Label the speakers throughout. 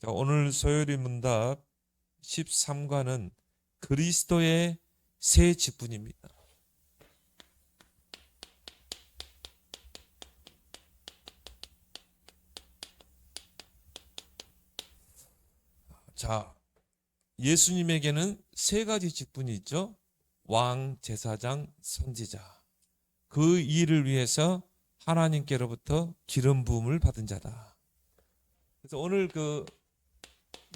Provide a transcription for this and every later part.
Speaker 1: 자, 오늘 소요리 문답 13과는 그리스도의 새 직분입니다. 자, 예수님에게는 세 가지 직분이 있죠. 왕, 제사장, 선지자. 그 일을 위해서 하나님께로부터 기름 부음을 받은 자다. 그래서 오늘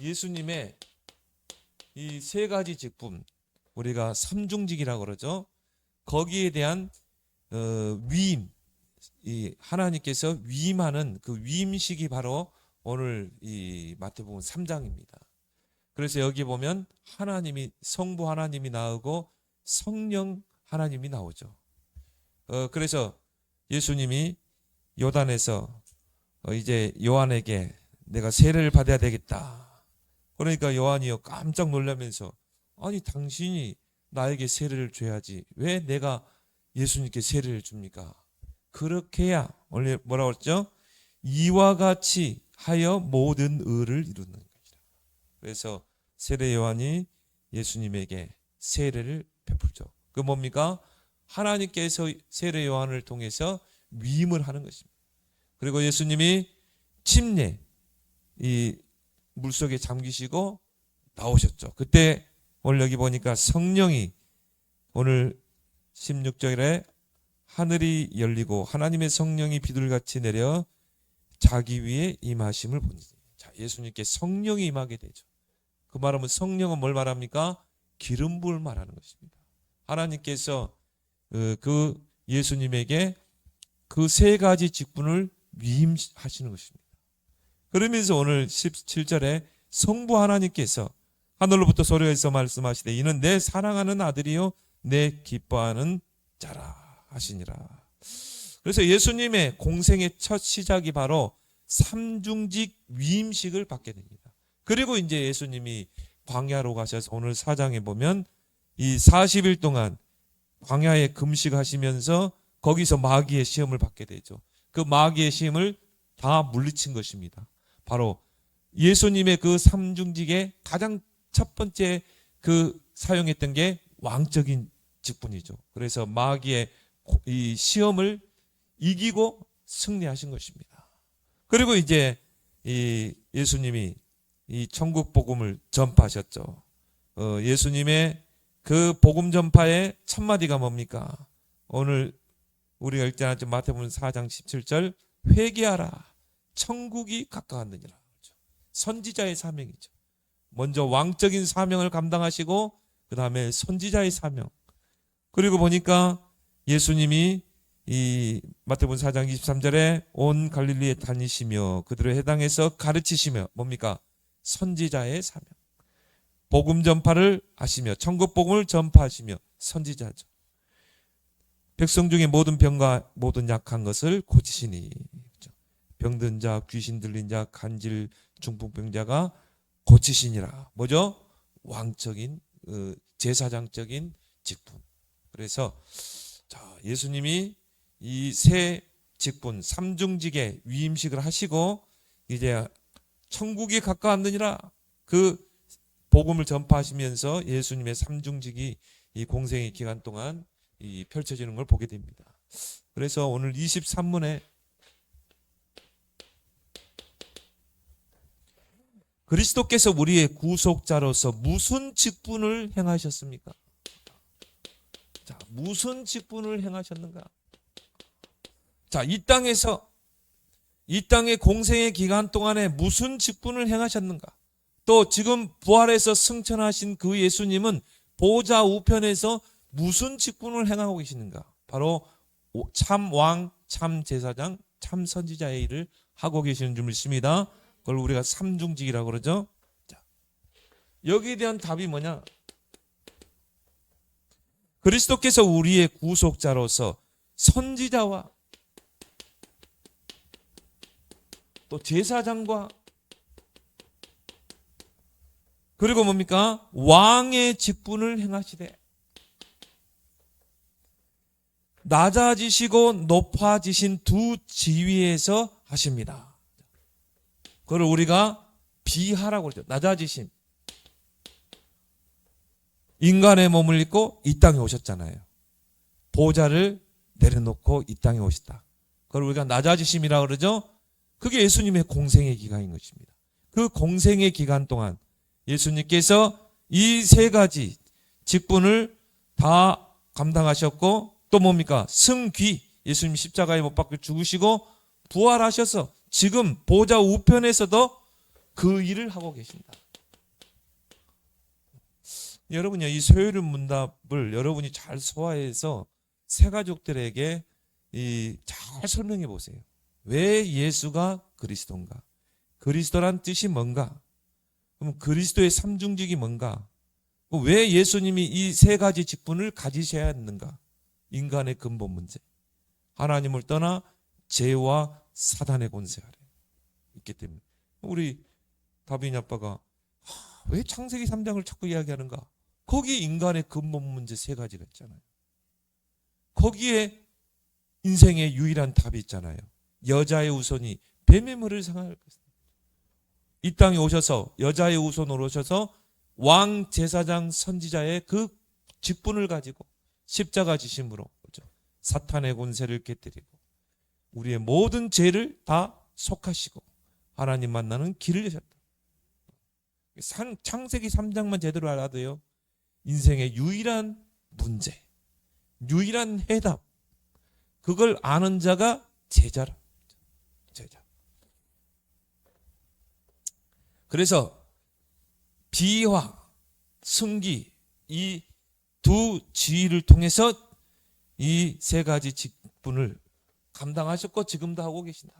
Speaker 1: 예수님의 이 세 가지 직분, 우리가 삼중직이라고 그러죠. 거기에 대한 위임, 이 하나님께서 위임하는 그 위임식이 바로 오늘 이 마태복음 3장입니다. 그래서 여기 보면 하나님이, 성부 하나님이 나오고 성령 하나님이 나오죠. 그래서 예수님이 요단에서 이제 요한에게 내가 세례를 받아야 되겠다. 그러니까 요한이요 깜짝 놀라면서, 아니 당신이 나에게 세례를 줘야지 왜 내가 예수님께 세례를 줍니까? 그렇게 해야 원래 뭐라고 했죠? 이와 같이 하여 모든 의를 이루는 것이다. 그래서 세례 요한이 예수님에게 세례를 베풀죠. 그 뭡니까? 하나님께서 세례 요한을 통해서 위임을 하는 것입니다. 그리고 예수님이 침례, 이 물속에 잠기시고 나오셨죠. 그때 오늘 여기 보니까 성령이, 오늘 16절에 하늘이 열리고 하나님의 성령이 비둘같이 내려 자기 위에 임하심을 보니, 자, 예수님께 성령이 임하게 되죠. 그 말하면 성령은 뭘 말합니까? 기름 부음을 말하는 것입니다. 하나님께서 그 예수님에게 그 세 가지 직분을 위임하시는 것입니다. 그러면서 오늘 17절에 성부 하나님께서 하늘로부터 소리에서 말씀하시되 이는 내 사랑하는 아들이요 내 기뻐하는 자라 하시니라. 그래서 예수님의 공생의 첫 시작이 바로 삼중직 위임식을 받게 됩니다. 그리고 이제 예수님이 광야로 가셔서 오늘 4장에 보면 이 40일 동안 광야에 금식하시면서 거기서 마귀의 시험을 받게 되죠. 그 마귀의 시험을 다 물리친 것입니다. 바로 예수님의 그 삼중직의 가장 첫 번째 사용했던 게 왕적인 직분이죠. 그래서 마귀의 이 시험을 이기고 승리하신 것입니다. 그리고 이제 이 예수님이 이 천국 복음을 전파하셨죠. 예수님의 그 복음 전파의 첫 마디가 뭡니까? 오늘 우리가 읽지 마태복음 4장 17절 회개하라 천국이 가까웠느니라. 선지자의 사명이죠. 먼저 왕적인 사명을 감당하시고 그 다음에 선지자의 사명. 그리고 보니까 예수님이 이 마태복음 4장 23절에 온 갈릴리에 다니시며 그들을 해당해서 가르치시며 뭡니까? 선지자의 사명. 복음 전파를 하시며 천국 복음을 전파하시며 선지자죠. 백성 중에 모든 병과 모든 약한 것을 고치시니. 병든 자, 귀신 들린 자, 간질, 중풍병자가 고치시니라. 뭐죠? 왕적인 제사장적인 직분. 그래서 자, 예수님이 이 세 직분, 삼중직의 위임식을 하시고 이제 천국이 가까웠느니라 그 복음을 전파하시면서 예수님의 삼중직이 이 공생의 기간 동안 이 펼쳐지는 걸 보게 됩니다. 그래서 오늘 23문에 그리스도께서 우리의 구속자로서 무슨 직분을 행하셨습니까? 자, 무슨 직분을 행하셨는가? 자, 이 땅의 공생의 기간 동안에 무슨 직분을 행하셨는가? 또 지금 부활해서 승천하신 그 예수님은 보좌 우편에서 무슨 직분을 행하고 계시는가? 바로 참 왕, 참 제사장, 참 선지자의 일을 하고 계시는 줄 믿습니다. 그걸 우리가 삼중직이라고 그러죠. 자, 여기에 대한 답이 뭐냐? 그리스도께서 우리의 구속자로서 선지자와 또 제사장과 그리고 뭡니까? 왕의 직분을 행하시되 낮아지시고 높아지신 두 지위에서 하십니다. 그걸 우리가 비하라고 그러죠. 낮아지심. 인간의 몸을 입고 이 땅에 오셨잖아요. 보좌를 내려놓고 이 땅에 오셨다. 그걸 우리가 낮아지심이라고 그러죠. 그게 예수님의 공생의 기간인 것입니다. 그 공생의 기간 동안 예수님께서 이 세 가지 직분을 다 감당하셨고, 또 뭡니까? 승귀. 예수님 십자가에 못 박혀 죽으시고 부활하셔서 지금 보좌 우편에서도 그 일을 하고 계신다. 여러분요, 이 소요리 문답을 여러분이 잘 소화해서 새 가족들에게 잘 설명해 보세요. 왜 예수가 그리스도인가? 그리스도란 뜻이 뭔가? 그럼 그리스도의 삼중직이 뭔가? 왜 예수님이 이 세 가지 직분을 가지셔야 했는가? 인간의 근본 문제. 하나님을 떠나 죄와 사단의 권세 아래 있기 때문에. 우리 다빈이 아빠가 왜 창세기 3장을 자꾸 이야기하는가? 거기 인간의 근본 문제 세 가지가 있잖아요. 거기에 인생의 유일한 답이 있잖아요. 여자의 후손이 뱀의 머리를 상할 것이다. 이 땅에 오셔서 여자의 후손으로 오셔서 왕 제사장 선지자의 그 직분을 가지고 십자가 지심으로 사탄의 권세를 깨뜨리고 우리의 모든 죄를 다 속하시고 하나님 만나는 길을 여셨다. 창세기 3장만 제대로 알아도요, 인생의 유일한 문제, 유일한 해답, 그걸 아는 자가 제자라. 제자. 그래서 비와 승기, 이 두 지위를 통해서 이 세 가지 직분을 감당하셨고 지금도 하고 계신다.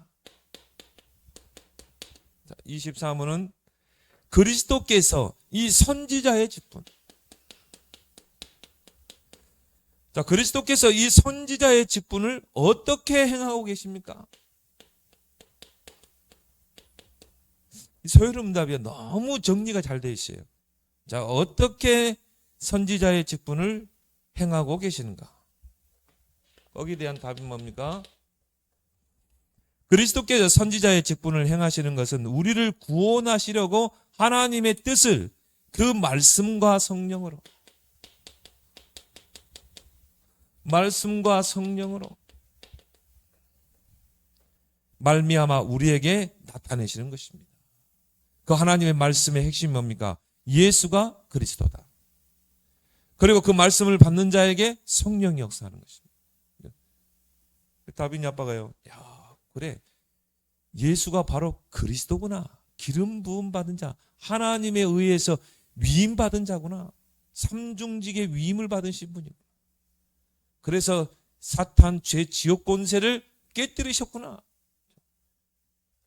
Speaker 1: 23호는 그리스도께서 이 선지자의 직분. 자, 그리스도께서 이 선지자의 직분을 어떻게 행하고 계십니까? 이 소요름답이 너무 정리가 잘 되어 있어요. 자, 어떻게 선지자의 직분을 행하고 계시는가? 거기에 대한 답이 뭡니까? 그리스도께서 선지자의 직분을 행하시는 것은 우리를 구원하시려고 하나님의 뜻을 그 말씀과 성령으로 말미암아 우리에게 나타내시는 것입니다. 그 하나님의 말씀의 핵심이 뭡니까? 예수가 그리스도다. 그리고 그 말씀을 받는 자에게 성령이 역사하는 것입니다. 다빈이 아빠가요, 야, 그래, 예수가 바로 그리스도구나. 기름 부음 받은 자, 하나님에 의해서 위임 받은 자구나. 삼중직의 위임을 받으신 분이구나. 그래서 사탄, 죄, 지옥 권세를 깨뜨리셨구나.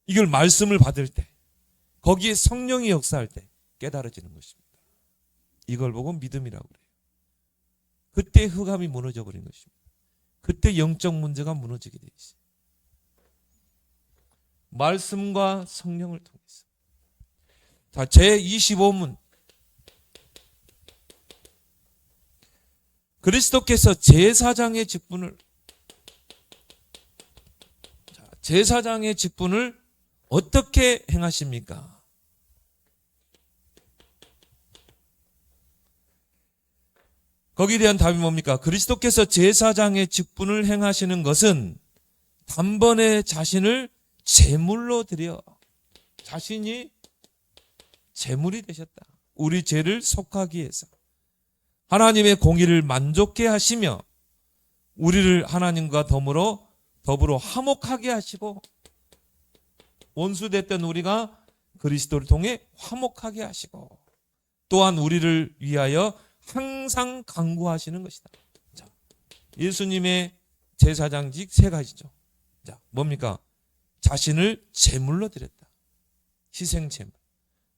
Speaker 1: 이걸 말씀을 받을 때, 거기에 성령이 역사할 때 깨달아지는 것입니다. 이걸 보고 믿음이라고 그래요. 그때 흑암이 무너져 버린 것입니다. 그때 영적 문제가 무너지게 돼 있어요. 말씀과 성령을 통해서. 자, 제25문. 그리스도께서 제사장의 직분을 어떻게 행하십니까? 거기에 대한 답이 뭡니까? 그리스도께서 제사장의 직분을 행하시는 것은 단번에 자신을 제물로 드려, 자신이 제물이 되셨다. 우리 죄를 속하기 위해서 하나님의 공의를 만족해 하시며 우리를 하나님과 더불어 화목하게 하시고 원수됐던 우리가 그리스도를 통해 화목하게 하시고 또한 우리를 위하여 항상 간구하시는 것이다. 자, 예수님의 제사장직 세 가지죠. 자, 뭡니까? 자신을 제물로 드렸다. 희생제물.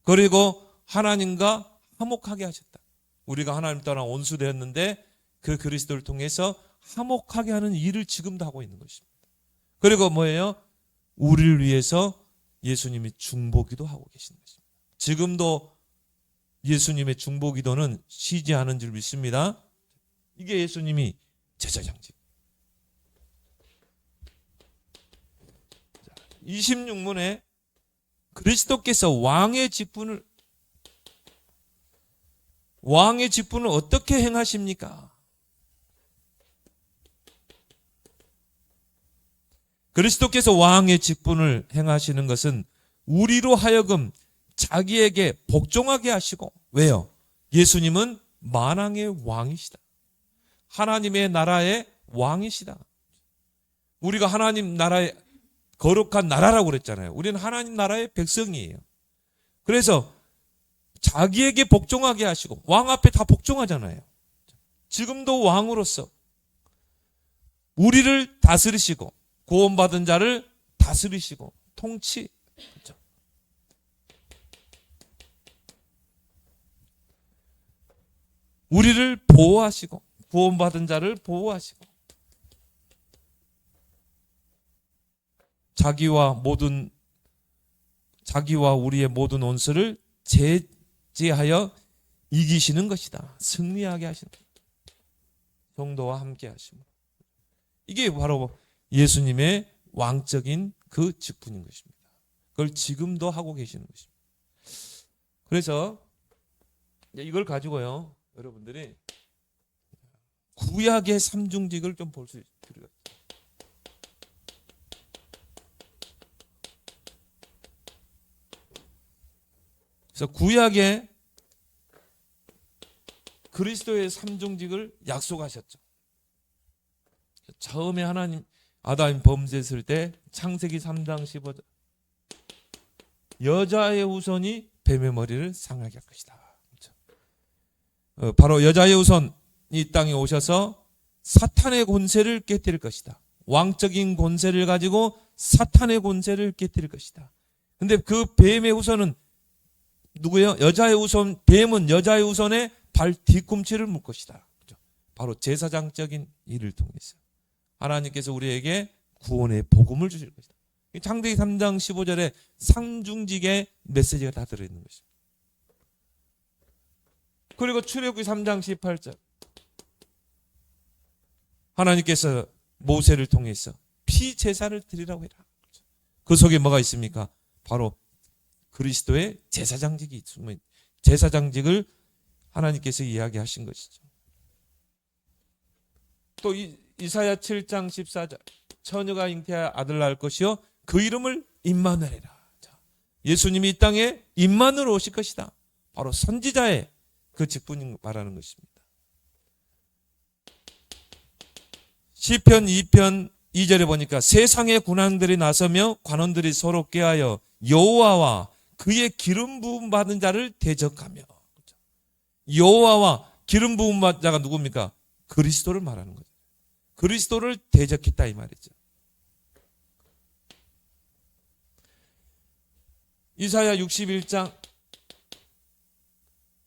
Speaker 1: 그리고 하나님과 화목하게 하셨다. 우리가 하나님 따라 원수되었는데 그 그리스도를 통해서 화목하게 하는 일을 지금도 하고 있는 것입니다. 그리고 뭐예요? 우리를 위해서 예수님이 중보기도 하고 계신 것입니다. 지금도 예수님의 중보기도는 쉬지 않은 줄 믿습니다. 이게 예수님이 제사장직. 26문에 그리스도께서 왕의 직분을 어떻게 행하십니까? 그리스도께서 왕의 직분을 행하시는 것은 우리로 하여금 자기에게 복종하게 하시고, 왜요? 예수님은 만왕의 왕이시다. 하나님의 나라의 왕이시다. 우리가 하나님 나라의 거룩한 나라라고 그랬잖아요. 우리는 하나님 나라의 백성이에요. 그래서 자기에게 복종하게 하시고, 왕 앞에 다 복종하잖아요. 지금도 왕으로서 우리를 다스리시고 구원받은 자를 다스리시고 통치. 그렇죠? 우리를 보호하시고 구원받은 자를 보호하시고 자기와 우리의 모든 원수를 제지하여 이기시는 것이다. 승리하게 하시는 성도와 함께 하시고, 이게 바로 예수님의 왕적인 그 직분인 것입니다. 그걸 지금도 하고 계시는 것입니다. 그래서 이걸 가지고요, 여러분들이 구약의 삼중직을 좀 볼 수 있습니다. 그래서 구약의 그리스도의 삼중직을 약속하셨죠. 처음에 하나님 아담이 범죄했을 때 창세기 3장 15절, 여자의 후손이 뱀의 머리를 상하게 할 것이다. 바로 여자의 후손이 이 땅에 오셔서 사탄의 권세를 깨뜨릴 것이다. 왕적인 권세를 가지고 사탄의 권세를 깨뜨릴 것이다. 근데 그 뱀의 후손은 누구예요? 여자의 후손. 뱀은 여자의 후손의 발 뒤꿈치를 물 것이다. 바로 제사장적인 일을 통해서 하나님께서 우리에게 구원의 복음을 주실 것이다. 창세기 3장 15절에 상중직의 메시지가 다 들어있는 것입니다. 그리고 출애굽기 3장 18절, 하나님께서 모세를 통해서 피제사를 드리라고 해라. 그 속에 뭐가 있습니까? 바로 그리스도의 제사장직이 있습니다. 제사장직을 하나님께서 이야기하신 것이죠. 또 이사야 7장 14절, 처녀가 잉태하여 아들 낳을 것이요 그 이름을 임마누엘이라. 예수님이 이 땅에 임마누엘 오실 것이다. 바로 선지자의 그 직분을 말하는 것입니다. 시편 2편 2절에 보니까 세상의 군왕들이 나서며 관원들이 서로 꾀하여 여호와와 그의 기름 부음 받은 자를 대적하며. 여호와와 기름 부음 받은 자가 누굽니까? 그리스도를 말하는 거죠. 그리스도를 대적했다 이 말이죠. 이사야 61장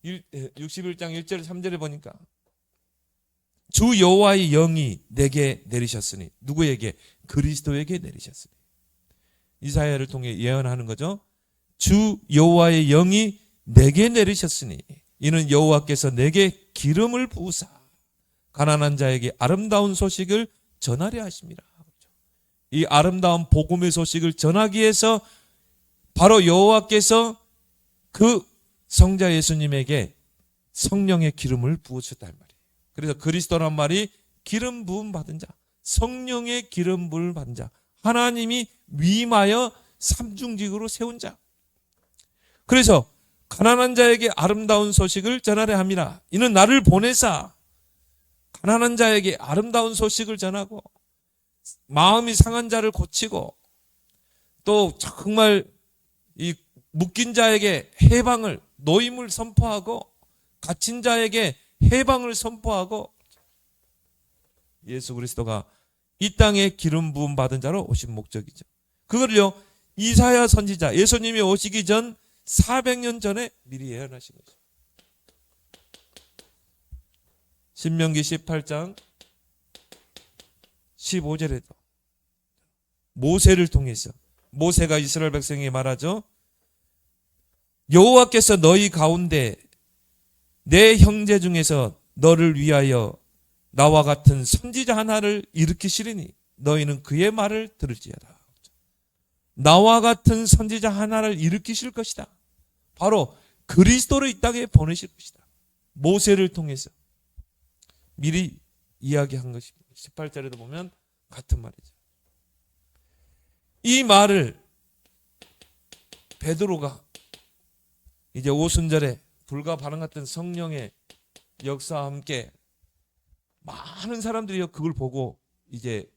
Speaker 1: 1절 3절에 보니까 주 여호와의 영이 내게 내리셨으니, 누구에게? 그리스도에게 내리셨으니. 이사야를 통해 예언하는 거죠. 주 여호와의 영이 내게 내리셨으니 이는 여호와께서 내게 기름을 부으사 가난한 자에게 아름다운 소식을 전하려 하십니다. 이 아름다운 복음의 소식을 전하기 위해서 바로 여호와께서 그 성자 예수님에게 성령의 기름을 부으셨단 말이에요. 그래서 그리스도란 말이 기름 부음 받은 자, 성령의 기름 부음을 받은 자, 하나님이 위임하여 삼중직으로 세운 자. 그래서 가난한 자에게 아름다운 소식을 전하려 합니다. 이는 나를 보내사 가난한 자에게 아름다운 소식을 전하고 마음이 상한 자를 고치고 또 정말 이 묶인 자에게 해방을, 노임을 선포하고 갇힌 자에게 해방을 선포하고, 예수 그리스도가 이 땅에 기름 부음 받은 자로 오신 목적이죠. 그걸요 이사야 선지자, 예수님이 오시기 전 400년 전에 미리 예언하신 거죠. 신명기 18장 15절에도 모세를 통해서, 모세가 이스라엘 백성에게 말하죠. 여호와께서 너희 가운데 내 형제 중에서 너를 위하여 나와 같은 선지자 하나를 일으키시리니 너희는 그의 말을 들을지어다. 나와 같은 선지자 하나를 일으키실 것이다. 바로 그리스도를 이 땅에 보내실 것이다. 모세를 통해서 미리 이야기한 것입니다. 18절에도 보면 같은 말이죠. 이 말을 베드로가 이제 오순절에 불과 바람 같은 성령의 역사와 함께 많은 사람들이 그걸 보고 이제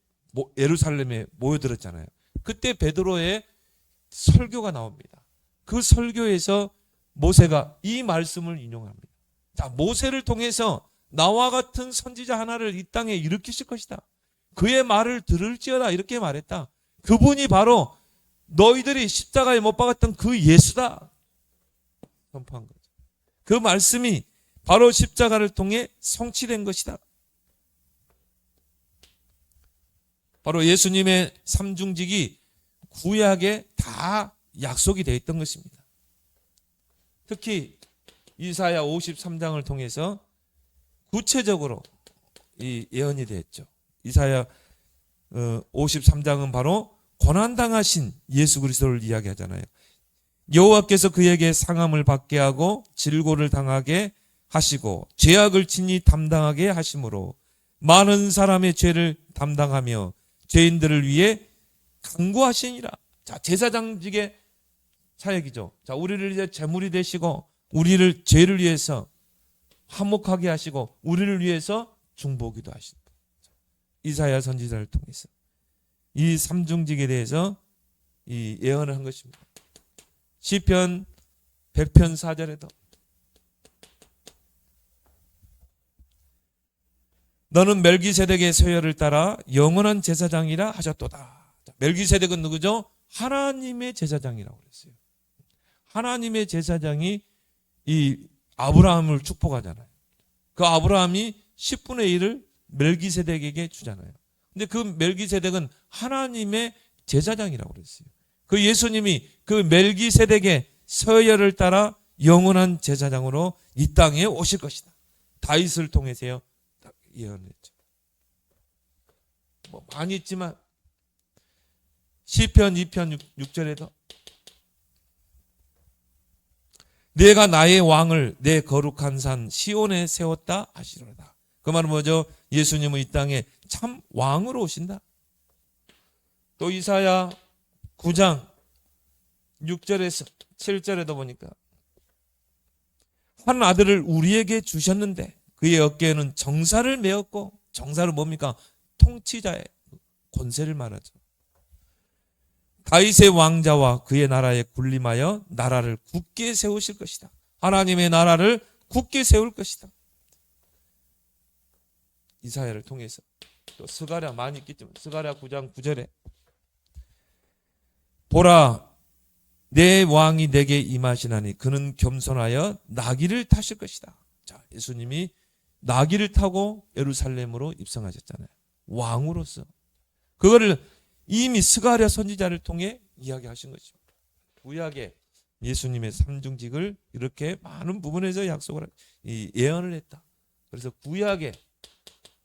Speaker 1: 예루살렘에 모여들었잖아요. 그때 베드로의 설교가 나옵니다. 그 설교에서 모세가 이 말씀을 인용합니다. 자, 모세를 통해서 나와 같은 선지자 하나를 이 땅에 일으키실 것이다. 그의 말을 들을지어다 이렇게 말했다. 그분이 바로 너희들이 십자가에 못 박았던 그 예수다 선포한 거죠. 그 말씀이 바로 십자가를 통해 성취된 것이다. 바로 예수님의 삼중직이 구약에 다 약속이 되어 있던 것입니다. 특히 이사야 53장을 통해서 구체적으로 이 예언이 되었죠. 이사야 53장은 바로 고난당하신 예수 그리스도를 이야기하잖아요. 여호와께서 그에게 상함을 받게 하고 질고를 당하게 하시고 죄악을 친히 담당하게 하심으로 많은 사람의 죄를 담당하며 죄인들을 위해 간구하시니라. 자, 제사장직의 사역이죠. 자, 우리를 이제 제물이 되시고 우리를 죄를 위해서 화목하게 하시고 우리를 위해서 중보기도 하신다. 이사야 선지자를 통해서 이 삼중직에 대해서 이 예언을 한 것입니다. 시편 100편 4절에도 너는 멜기세덱의 서열을 따라 영원한 제사장이라 하셨도다. 멜기세덱은 누구죠? 하나님의 제사장이라고 그랬어요. 하나님의 제사장이 이 아브라함을 축복하잖아요. 그 아브라함이 10분의 1을 멜기세덱에게 주잖아요. 근데 그 멜기세덱은 하나님의 제사장이라고 그랬어요. 그 예수님이 그 멜기세덱의 서열을 따라 영원한 제사장으로 이 땅에 오실 것이다. 다윗을 통해서요 예언했죠. 뭐 많이 있지만 시편 2편 6절에도 내가 나의 왕을 내 거룩한 산 시온에 세웠다 하시로다. 그 말은 뭐죠? 예수님은 이 땅에 참 왕으로 오신다. 또 이사야 9장 6절에서 7절에도 보니까 한 아들을 우리에게 주셨는데 그의 어깨에는 정사를 메었고, 정사는 뭡니까? 통치자의 권세를 말하죠. 다윗의 왕자와 그의 나라에 군림하여 나라를 굳게 세우실 것이다. 하나님의 나라를 굳게 세울 것이다. 이사야를 통해서 또 스가랴 많이 있겠지만 스가랴 9장 9절에 보라 내 왕이 내게 임하시나니 그는 겸손하여 나귀를 타실 것이다. 자, 예수님이 나귀를 타고 예루살렘으로 입성하셨잖아요. 왕으로서. 그거를 이미 스가랴 선지자를 통해 이야기하신 것입니다. 구약에 예수님의 삼중직을 이렇게 많은 부분에서 약속을 예언을 했다. 그래서 구약에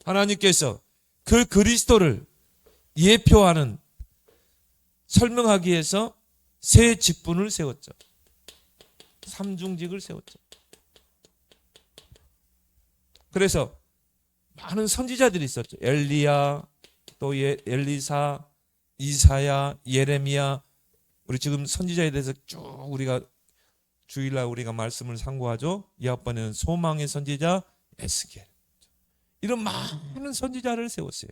Speaker 1: 하나님께서 그 그리스도를 예표하는 설명하기 위해서 새 직분을 세웠죠. 삼중직을 세웠죠. 그래서 많은 선지자들이 있었죠. 엘리야, 또 엘리사, 이사야, 예레미야. 우리 지금 선지자에 대해서 쭉 우리가 주일날 우리가 말씀을 상고하죠. 이학번에는 소망의 선지자 에스겔. 이런 많은 선지자를 세웠어요.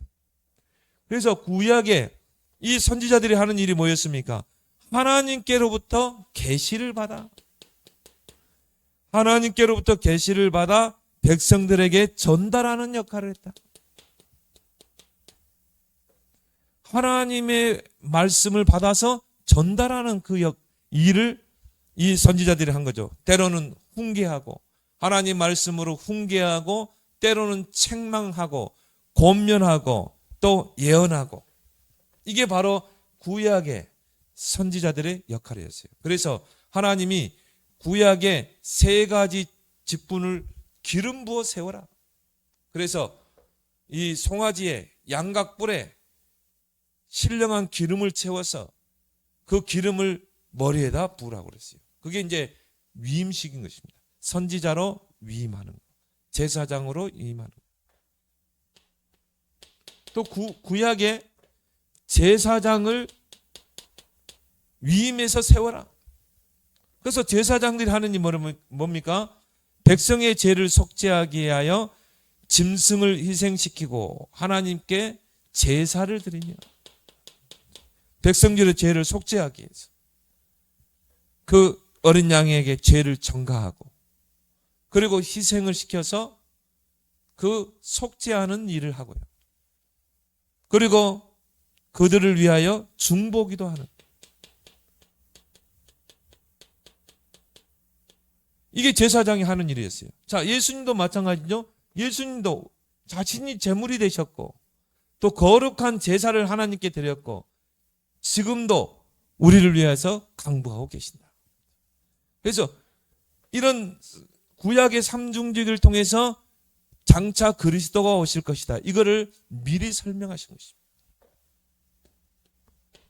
Speaker 1: 그래서 구약에 이 선지자들이 하는 일이 뭐였습니까? 하나님께로부터 계시를 받아 백성들에게 전달하는 역할을 했다. 하나님의 말씀을 받아서 전달하는 그 일을 이 선지자들이 한 거죠. 때로는 훈계하고 하나님 말씀으로 훈계하고 때로는 책망하고 권면하고 또 예언하고 이게 바로 구약의 선지자들의 역할이었어요. 그래서 하나님이 구약의 세 가지 직분을 기름 부어 세워라. 그래서 이 송아지에 양각불에 신령한 기름을 채워서 그 기름을 머리에다 부으라고 그랬어요. 그게 이제 위임식인 것입니다. 선지자로 위임하는 것, 제사장으로 위임하는 것. 또 구약에 제사장을 위임해서 세워라. 그래서 제사장들이 하는 일이 뭡니까? 백성의 죄를 속죄하기 위하여 짐승을 희생시키고 하나님께 제사를 드리며 백성들의 죄를 속죄하기 위해서 그 어린 양에게 죄를 전가하고 그리고 희생을 시켜서 그 속죄하는 일을 하고요. 그리고 그들을 위하여 중보기도 하는, 이게 제사장이 하는 일이었어요. 자, 예수님도 마찬가지죠. 예수님도 자신이 제물이 되셨고 또 거룩한 제사를 하나님께 드렸고 지금도 우리를 위해서 강구하고 계신다. 그래서 이런 구약의 삼중직을 통해서 장차 그리스도가 오실 것이다. 이거를 미리 설명하신 것입니다.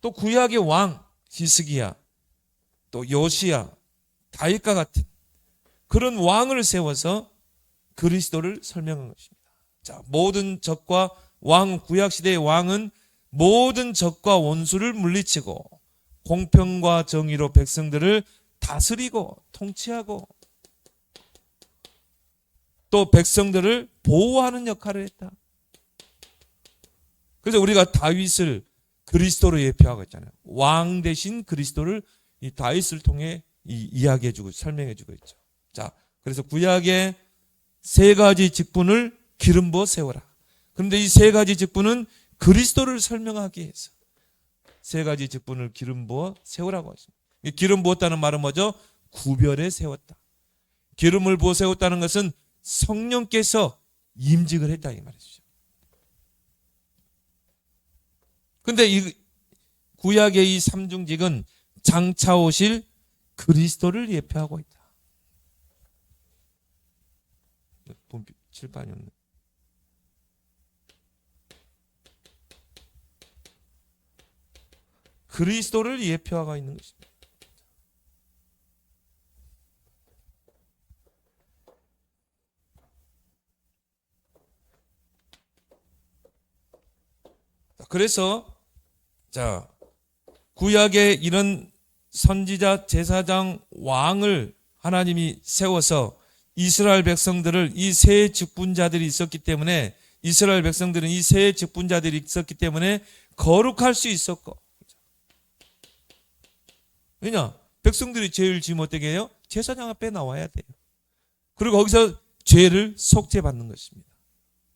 Speaker 1: 또 구약의 왕 히스기야, 또 요시야, 다윗과 같은 그런 왕을 세워서 그리스도를 설명한 것입니다. 자, 모든 적과 왕, 구약 시대의 왕은 모든 적과 원수를 물리치고 공평과 정의로 백성들을 다스리고 통치하고 또 백성들을 보호하는 역할을 했다. 그래서 우리가 다윗을 그리스도로 예표하고 있잖아요. 왕 대신 그리스도를 이 다윗을 통해 이야기해주고 설명해주고 있죠. 자, 그래서 구약의 세 가지 직분을 기름 부어 세워라. 그런데 이 세 가지 직분은 그리스도를 설명하기 위해서 세 가지 직분을 기름 부어 세우라고 하십니다. 기름 부었다는 말은 뭐죠? 구별해 세웠다. 기름을 부어 세웠다는 것은 성령께서 임직을 했다 이 말이죠. 근데 이 구약의 이 삼중직은 장차 오실 그리스도를 예표하고 있다. 칠판이 없네. 그리스도를 예표하고 있는 것입니다. 그래서 자, 구약의 이런 선지자, 제사장, 왕을 하나님이 세워서 이스라엘 백성들을 이 세 직분자들이 있었기 때문에 이스라엘 백성들은 이 세 직분자들이 있었기 때문에 거룩할 수 있었고, 왜냐? 백성들이 죄를 지으면 어떻게 해요? 제사장 앞에 나와야 돼요. 그리고 거기서 죄를 속죄받는 것입니다.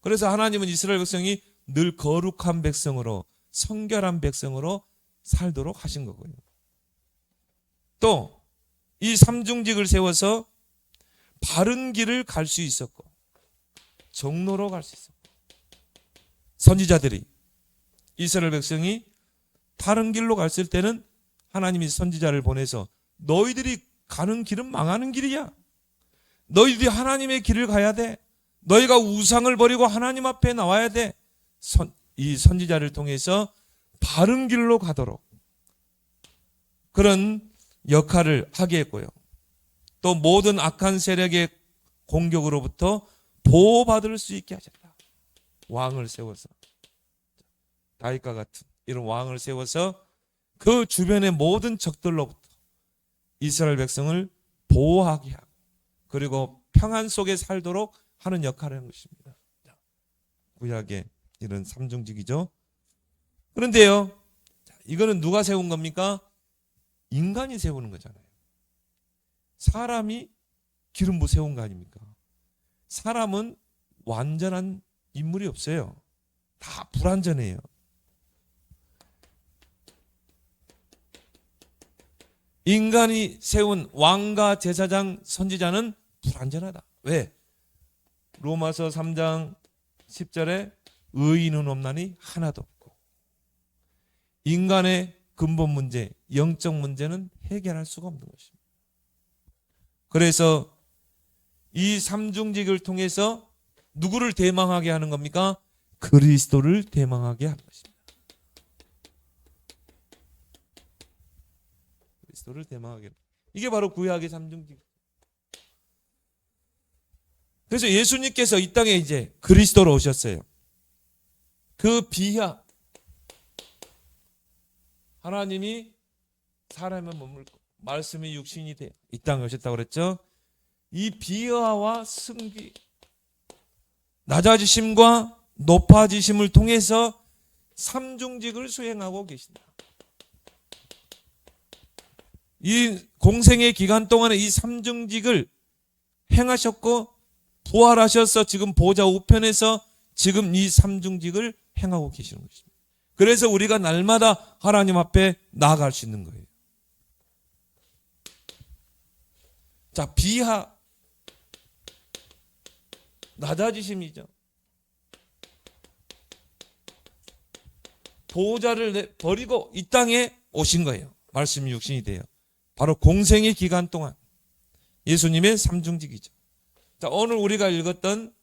Speaker 1: 그래서 하나님은 이스라엘 백성이 늘 거룩한 백성으로 성결한 백성으로 살도록 하신 거고요. 또 이 삼중직을 세워서 바른 길을 갈 수 있었고 정로로 갈 수 있었고 선지자들이 이스라엘 백성이 바른 길로 갔을 때는 하나님이 선지자를 보내서 너희들이 가는 길은 망하는 길이야. 너희들이 하나님의 길을 가야 돼. 너희가 우상을 버리고 하나님 앞에 나와야 돼. 이 선지자를 통해서 바른 길로 가도록 그런 역할을 하게 했고요. 또 모든 악한 세력의 공격으로부터 보호받을 수 있게 하셨다. 왕을 세워서 다윗과 같은 이런 왕을 세워서 그 주변의 모든 적들로부터 이스라엘 백성을 보호하게 하고 그리고 평안 속에 살도록 하는 역할을 한 것입니다. 구약의 이런 삼중직이죠. 그런데요, 이거는 누가 세운 겁니까? 인간이 세우는 거잖아요. 사람이 기름 부어 세운 거 아닙니까? 사람은 완전한 인물이 없어요. 다 불완전해요. 인간이 세운 왕과 제사장, 선지자는 불완전하다. 왜? 로마서 3장 10절에 의인은 없나니 하나도 없고 인간의 근본 문제, 영적 문제는 해결할 수가 없는 것입니다. 그래서 이 삼중직을 통해서 누구를 대망하게 하는 겁니까? 그리스도를 대망하게 하는 것입니다. 그리스도를 대망하게. 이게 바로 구약의 삼중직. 그래서 예수님께서 이 땅에 이제 그리스도로 오셨어요. 그 비하, 하나님이 사람의 몸을 말씀이 육신이 돼 이 땅에 오셨다고 그랬죠. 이 비하와 승기, 낮아지심과 높아지심을 통해서 삼중직을 수행하고 계신다. 이 공생의 기간 동안에 이 삼중직을 행하셨고 부활하셔서 지금 보좌 우편에서 지금 이 삼중직을 행하고 계시는 것입니다. 그래서 우리가 날마다 하나님 앞에 나아갈 수 있는 거예요. 자, 비하, 낮아지심이죠. 보호자를 버리고 이 땅에 오신 거예요. 말씀이 육신이 돼요. 바로 공생의 기간 동안 예수님의 삼중직이죠. 자, 오늘 우리가 읽었던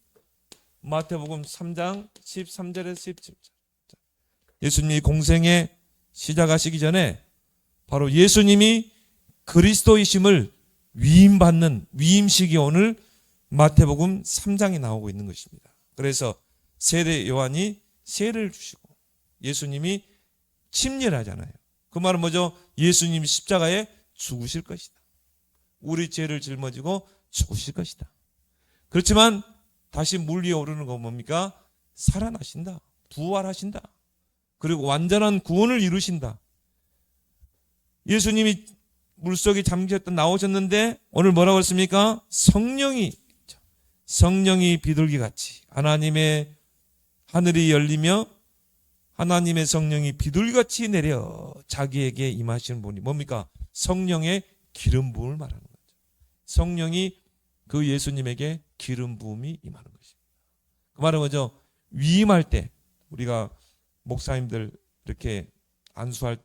Speaker 1: 마태복음 3장 13절에서 17절. 예수님이 공생에 시작하시기 전에 바로 예수님이 그리스도이심을 위임받는 위임식이 오늘 마태복음 3장에 나오고 있는 것입니다. 그래서 세례 요한이 세례를 주시고 예수님이 침례하잖아요. 그 말은 뭐죠? 예수님이 십자가에 죽으실 것이다. 우리 죄를 짊어지고 죽으실 것이다. 그렇지만 다시 물 위에 오르는 건 뭡니까? 살아나신다. 부활하신다. 그리고 완전한 구원을 이루신다. 예수님이 물속에 잠기셨다 나오셨는데 오늘 뭐라고 했습니까? 성령이 비둘기같이 하나님의 하늘이 열리며 하나님의 성령이 비둘기같이 내려 자기에게 임하시는 분이 뭡니까? 성령의 기름 부음을 말하는 거죠. 성령이 그 예수님에게 기름 부음이 임하는 것입니다. 그 말은 뭐죠? 위임할 때 우리가 목사님들 이렇게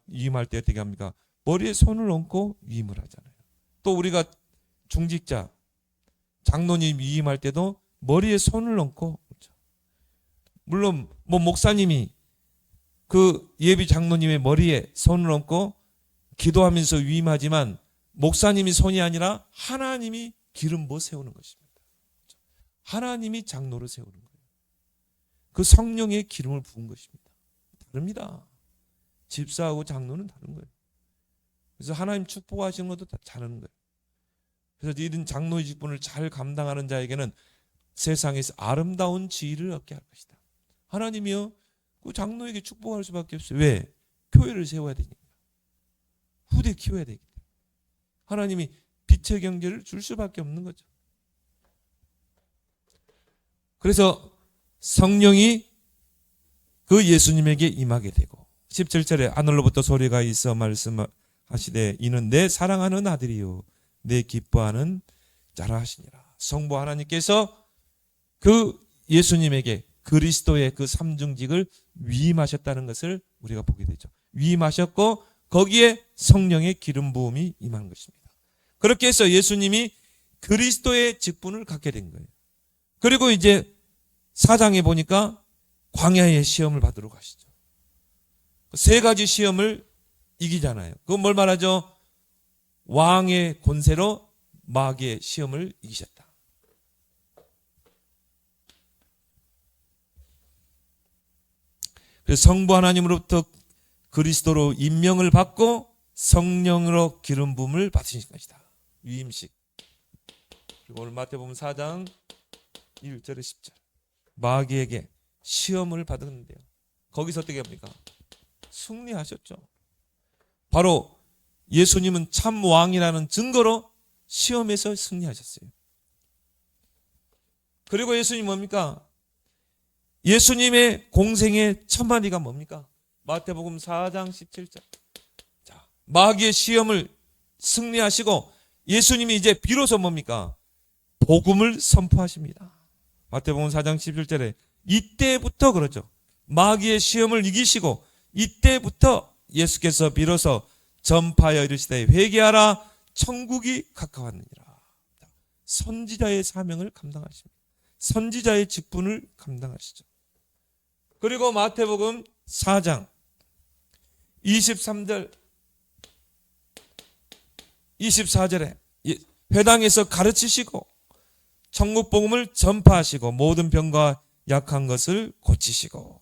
Speaker 1: 위임할 때 어떻게 합니까? 머리에 손을 얹고 위임을 하잖아요. 또 우리가 중직자 장로님 위임할 때도 머리에 손을 얹고 그렇죠. 물론 목사님이 그 예비 장로님의 머리에 손을 얹고 기도하면서 위임하지만 목사님이 손이 아니라 하나님이 기름 부어 세우는 것입니다. 하나님이 장로를 세우는 거예요. 그 성령의 기름을 부은 것입니다. 다릅니다. 집사하고 장로는 다른 거예요. 그래서 하나님 축복하시는 것도 다 다른 거예요. 그래서 이런 장로의 직분을 잘 감당하는 자에게는 세상에서 아름다운 지위를 얻게 할 것이다. 하나님이요, 그 장로에게 축복할 수밖에 없어요. 왜? 교회를 세워야 되니까. 후대 키워야 되기 때문에. 하나님이 빛의 경제를 줄 수밖에 없는 거죠. 그래서 성령이 그 예수님에게 임하게 되고 17절에 하늘로부터 소리가 있어 말씀하시되 이는 내 사랑하는 아들이요 내 기뻐하는 자라 하시니라. 성부 하나님께서 그 예수님에게 그리스도의 그 삼중직을 위임하셨다는 것을 우리가 보게 되죠. 위임하셨고 거기에 성령의 기름 부음이 임한 것입니다. 그렇게 해서 예수님이 그리스도의 직분을 갖게 된 거예요. 그리고 이제 4장에 보니까 광야의 시험을 받으러 가시죠. 세 가지 시험을 이기잖아요. 그건 뭘 말하죠? 왕의 권세로 마귀의 시험을 이기셨다. 그래서 성부 하나님으로부터 그리스도로 임명을 받고 성령으로 기름 부음을 받으신 것이다. 위임식. 그리고 오늘 마태복음 4장 1절에 10절. 마귀에게 시험을 받았는데요. 거기서 어떻게 합니까? 승리하셨죠. 바로 예수님은 참 왕이라는 증거로 시험에서 승리하셨어요. 그리고 예수님 뭡니까? 예수님의 공생의 첫 마디가 뭡니까? 마태복음 4장 17절. 자, 마귀의 시험을 승리하시고 예수님이 이제 비로소 뭡니까? 복음을 선포하십니다. 마태복음 4장 17절에 이때부터 그러죠. 마귀의 시험을 이기시고 이때부터 예수께서 비로소 전파하여 이르시되 회개하라 천국이 가까웠느니라. 선지자의 사명을 감당하십니다. 선지자의 직분을 감당하시죠. 그리고 마태복음 4장 23절 24절에 회당에서 가르치시고 천국 복음을 전파하시고 모든 병과 약한 것을 고치시고.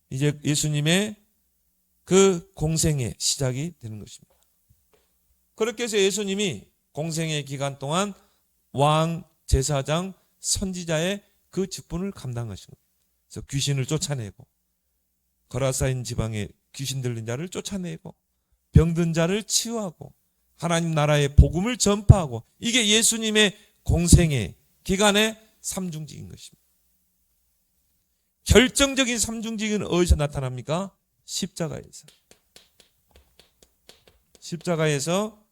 Speaker 1: 이제 예수님의 그 공생의 시작이 되는 것입니다. 그렇게 해서 예수님이 공생의 기간 동안 왕, 제사장, 선지자의 그 직분을 감당하신 거예요. 그래서 귀신을 쫓아내고 거라사인 지방에 귀신 들린 자를 쫓아내고 병든 자를 치유하고 하나님 나라의 복음을 전파하고, 이게 예수님의 공생의 기간의 삼중직인 것입니다. 결정적인 삼중직은 어디서 나타납니까? 십자가에서. 십자가에서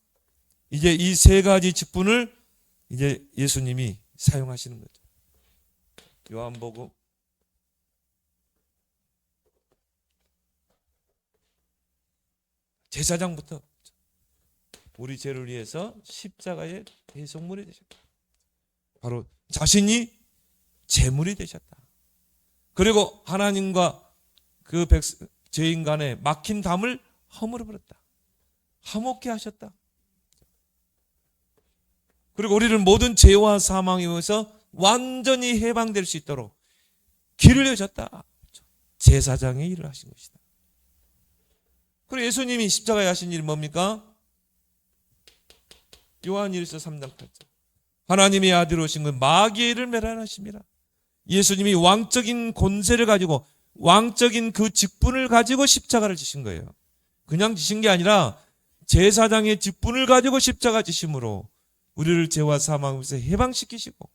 Speaker 1: 이제 이 세 가지 직분을 이제 예수님이 사용하시는 거죠. 요한복음 '제사장부터 우리 죄를 위해서 십자가의 대속물이 되셨다. 바로 자신이 제물이 되셨다. 그리고 하나님과 그 죄인 간에 막힌 담을 허물어 버렸다. 화목케 하셨다. 그리고 우리를 모든 죄와 사망에서 완전히 해방될 수 있도록 길을 여셨다. 제사장의 일을 하신 것이다. 그리고 예수님이 십자가에 하신 일이 뭡니까? 요한일서 3장 8절. 하나님의 아들 오신 건 마귀의 일을 멸하심이라. 예수님이 왕적인 권세를 가지고 왕적인 그 직분을 가지고 십자가를 지신 거예요. 그냥 지신 게 아니라 제사장의 직분을 가지고 십자가 지심으로 우리를 죄와 사망에서 해방시키시고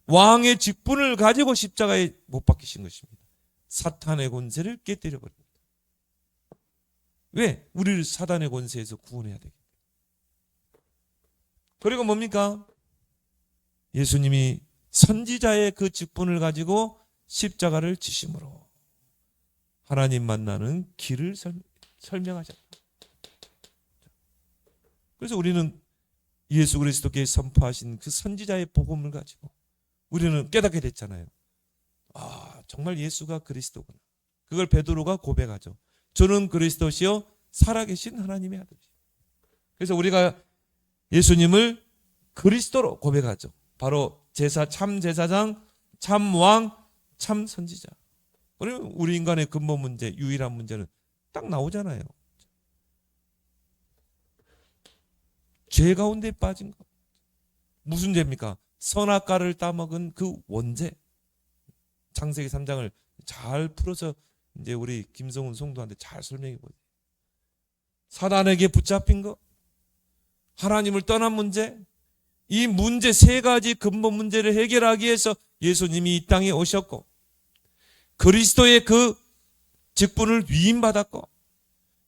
Speaker 1: 왕의 직분을 가지고 십자가에 못 박히신 것입니다. 사탄의 권세를 깨뜨려 버립니다. 왜? 우리를 사단의 권세에서 구원해야 되겠다. 그리고 뭡니까? 예수님이 선지자의 그 직분을 가지고 십자가를 지심으로 하나님 만나는 길을 설명하셨다. 그래서 우리는 예수 그리스도께 선포하신 그 선지자의 복음을 가지고 우리는 깨닫게 됐잖아요. 아, 정말 예수가 그리스도구나. 그걸 베드로가 고백하죠. 저는 그리스도시요 살아계신 하나님의 아들이시오. 그래서 우리가 예수님을 그리스도로 고백하죠. 바로 참 제사장, 참 왕, 참 선지자. 그러면 우리 인간의 근본 문제, 유일한 문제는 딱 나오잖아요. 죄 가운데 빠진 것. 무슨 죄입니까? 선악과를 따먹은 그 원죄. 창세기 3장을 잘 풀어서 이제 우리 김성훈 성도한테 잘 설명해 보세요. 사단에게 붙잡힌 것, 하나님을 떠난 문제, 이 문제 세 가지 근본 문제를 해결하기 위해서 예수님이 이 땅에 오셨고 그리스도의 그 직분을 위임받았고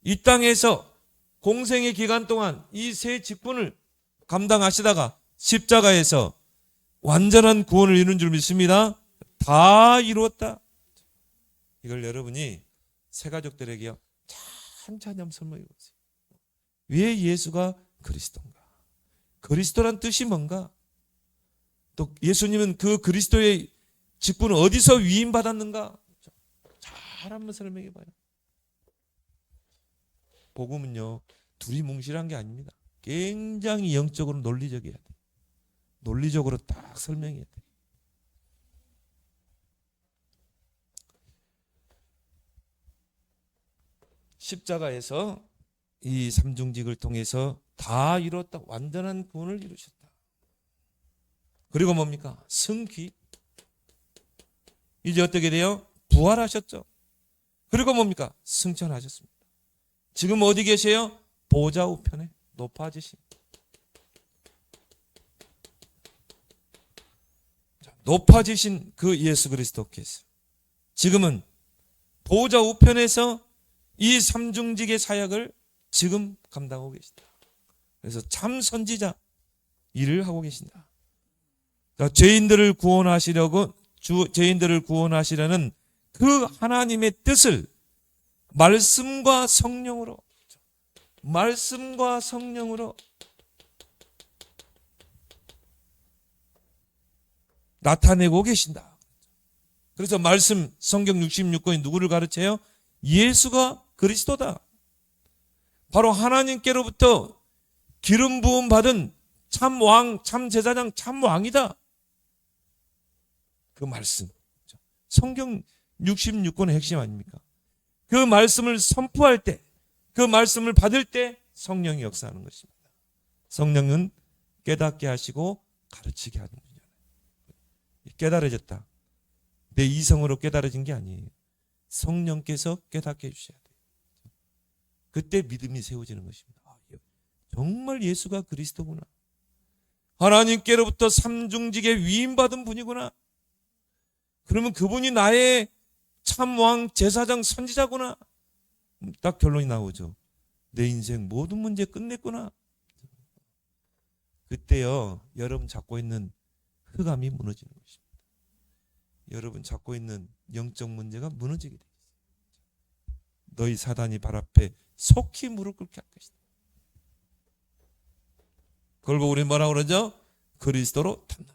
Speaker 1: 이 땅에서 공생의 기간 동안 이 세 직분을 감당하시다가 십자가에서 완전한 구원을 이룬 줄 믿습니다. 다 이루었다. 이걸 여러분이 새가족들에게 천천히 한번 설명해 보세요. 왜 예수가 그리스도인가? 그리스도란 뜻이 뭔가? 또 예수님은 그 그리스도의 직분을 어디서 위임받았는가? 잘 한번 설명해 봐요. 복음은요, 둘이 뭉실한 게 아닙니다. 굉장히 영적으로 논리적이어야 돼. 논리적으로 딱 설명해야 돼. 십자가에서 이 삼중직을 통해서 다 이뤘다. 완전한 구원을 이루셨다. 그리고 뭡니까? 승귀. 이제 어떻게 돼요? 부활하셨죠. 그리고 뭡니까? 승천하셨습니다. 지금 어디 계세요? 보좌 우편에 높아지신. 높아지신 그 예수 그리스도께서 지금은 보좌 우편에서 이 삼중직의 사역을 지금 감당하고 계신다. 그래서 참 선지자 일을 하고 계신다. 그러니까 죄인들을 구원하시려는 그 하나님의 뜻을 말씀과 성령으로 나타내고 계신다. 그래서 말씀 성경 66권이 누구를 가르쳐요? 예수가 그리스도다. 바로 하나님께로부터 기름 부음 받은 참 왕, 참 제사장, 참 왕이다. 그 말씀. 성경 66권의 핵심 아닙니까? 그 말씀을 선포할 때, 그 말씀을 받을 때 성령이 역사하는 것입니다. 성령은 깨닫게 하시고 가르치게 하는 분이잖아요. 깨달아졌다. 내 이성으로 깨달아진 게 아니에요. 성령께서 깨닫게 해주셔야 돼요. 그때 믿음이 세워지는 것입니다. 정말 예수가 그리스도구나. 하나님께로부터 삼중직에 위임받은 분이구나. 그러면 그분이 나의 참왕, 제사장, 선지자구나. 딱 결론이 나오죠. 내 인생 모든 문제 끝냈구나. 그때요, 여러분 잡고 있는 흑암이 무너지는 것입니다. 여러분 잡고 있는 영적 문제가 무너지게 되어 있어요. 너희 사단이 발 앞에 속히 무릎 꿇게 할 것이다. 그걸 보고 우리 뭐라고 그러죠? 그리스도로 탐난다.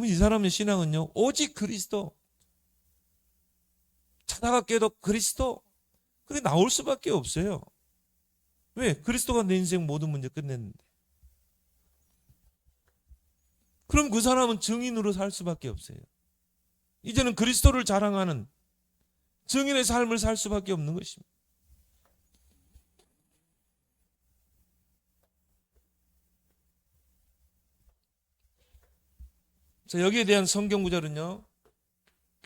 Speaker 1: 이 사람의 신앙은요, 오직 그리스도. 자다가 깨도 그리스도. 그게 나올 수밖에 없어요. 왜? 그리스도가 내 인생 모든 문제 끝냈는데. 그럼 그 사람은 증인으로 살 수밖에 없어요. 이제는 그리스도를 자랑하는 증인의 삶을 살 수밖에 없는 것입니다. 자, 여기에 대한 성경 구절은요.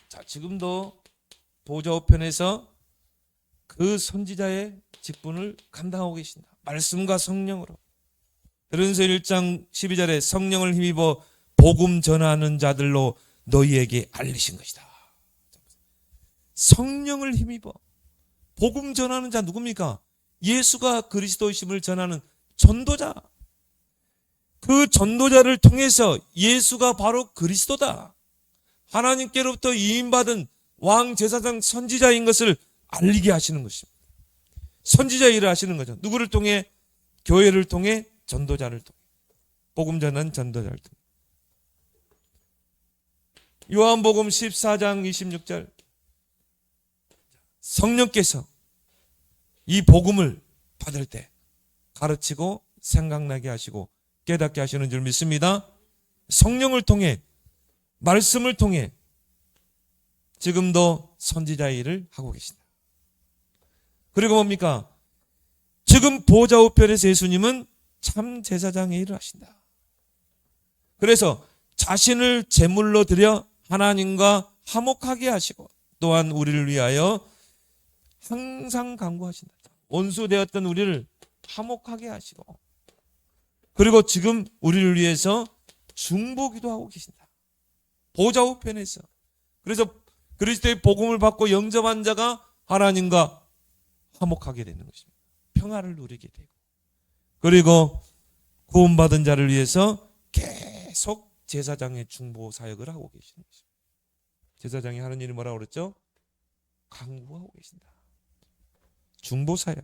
Speaker 1: 자, 지금도 보좌 우편에서 그 선지자의 직분을 감당하고 계신다. 말씀과 성령으로. 베드로전서 1장 12절에 성령을 힘입어 복음 전하는 자들로 너희에게 알리신 것이다. 성령을 힘입어 복음 전하는 자 누굽니까? 예수가 그리스도이심을 전하는 전도자. 그 전도자를 통해서 예수가 바로 그리스도다. 하나님께로부터 위임받은 왕, 제사장, 선지자인 것을 알리게 하시는 것입니다. 선지자 일을 하시는 거죠. 누구를 통해? 교회를 통해, 전도자를 통해. 복음 전하는 전도자를 통해. 요한복음 14장 26절. 성령께서 이 복음을 받을 때 가르치고 생각나게 하시고 깨닫게 하시는 줄 믿습니다. 성령을 통해, 말씀을 통해 지금도 선지자의 일을 하고 계신다. 그리고 뭡니까? 지금 보좌 우편에서 예수님은 참 제사장의 일을 하신다. 그래서 자신을 제물로 드려 하나님과 화목하게 하시고 또한 우리를 위하여 항상 간구하신다. 원수되었던 우리를 화목하게 하시고 그리고 지금 우리를 위해서 중보기도 하고 계신다. 보좌 우편에서. 그래서 그리스도의 복음을 받고 영접한 자가 하나님과 화목하게 되는 것입니다. 평화를 누리게 되고. 그리고 구원받은 자를 위해서 계속 제사장의 중보 사역을 하고 계시는 것입니다. 제사장이 하는 일이 뭐라고 그랬죠? 간구하고 계신다. 중보 사역.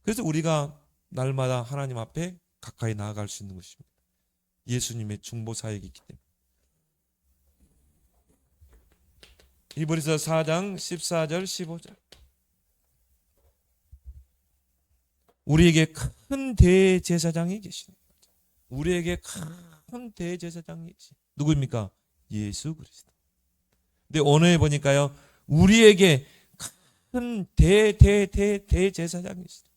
Speaker 1: 그래서 우리가 날마다 하나님 앞에 가까이 나아갈 수 있는 것입니다. 예수님의 중보 사역이 있기 때문에. 히브리서 4장 14절 15절. 우리에게 큰 대제사장이 계시는 거죠. 우리에게 큰 대제사장이 계시. 누구입니까? 예수 그리스도. 근데 언어에 보니까요. 우리에게 큰 대제사장이 있어요.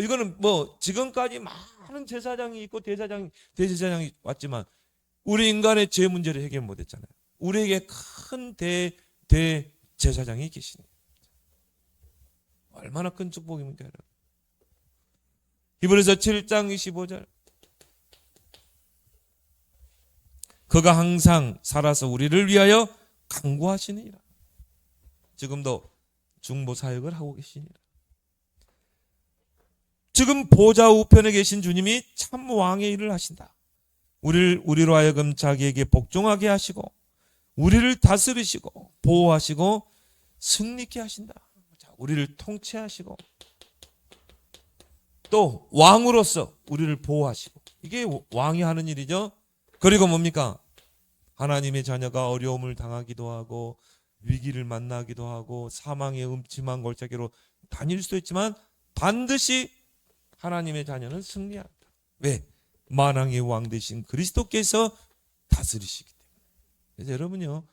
Speaker 1: 이거는 뭐 지금까지 많은 제사장이 있고 대제사장이 왔지만 우리 인간의 죄 문제를 해결 못했잖아요. 우리에게 큰 대제사장이 계시네요. 얼마나 큰 축복입니까, 여러분? 히브리서 7장 25절. 그가 항상 살아서 우리를 위하여 간구하시니라. 지금도 중보 사역을 하고 계시니라. 지금 보좌 우편에 계신 주님이 참 왕의 일을 하신다. 우리로 하여금 자기에게 복종하게 하시고 우리를 다스리시고 보호하시고 승리케 하신다. 우리를 통치하시고 또 왕으로서 우리를 보호하시고 이게 왕이 하는 일이죠. 그리고 뭡니까? 하나님의 자녀가 어려움을 당하기도 하고 위기를 만나기도 하고 사망의 음침한 골짜기로 다닐 수도 있지만 반드시 하나님의 자녀는 승리한다. 왜? 만왕의 왕 되신 그리스도께서 다스리시기 때문에. 그래서 여러분요,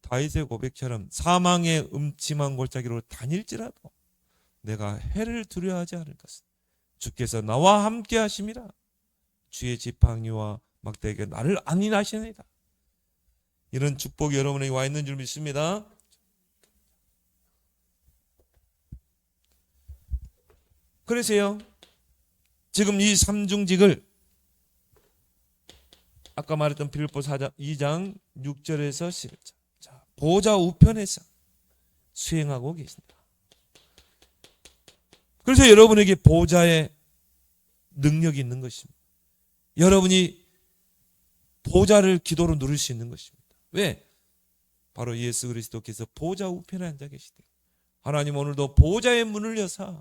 Speaker 1: 다윗의 고백처럼 사망의 음침한 골짜기로 다닐지라도 내가 해를 두려워하지 않을 것은 주께서 나와 함께 하심이라. 주의 지팡이와 막대기가 나를 안위하시나이다. 이런 축복이 여러분에게 와 있는 줄 믿습니다. 그래서요, 지금 이 삼중직을 아까 말했던 빌립보 2장 6절에서 11절, 자, 보좌 우편에서 수행하고 계십니다. 그래서 여러분에게 보좌의 능력이 있는 것입니다. 여러분이 보좌를 기도로 누릴 수 있는 것입니다. 왜? 바로 예수 그리스도께서 보좌 우편에 앉아 계시대. 하나님 오늘도 보좌의 문을 여사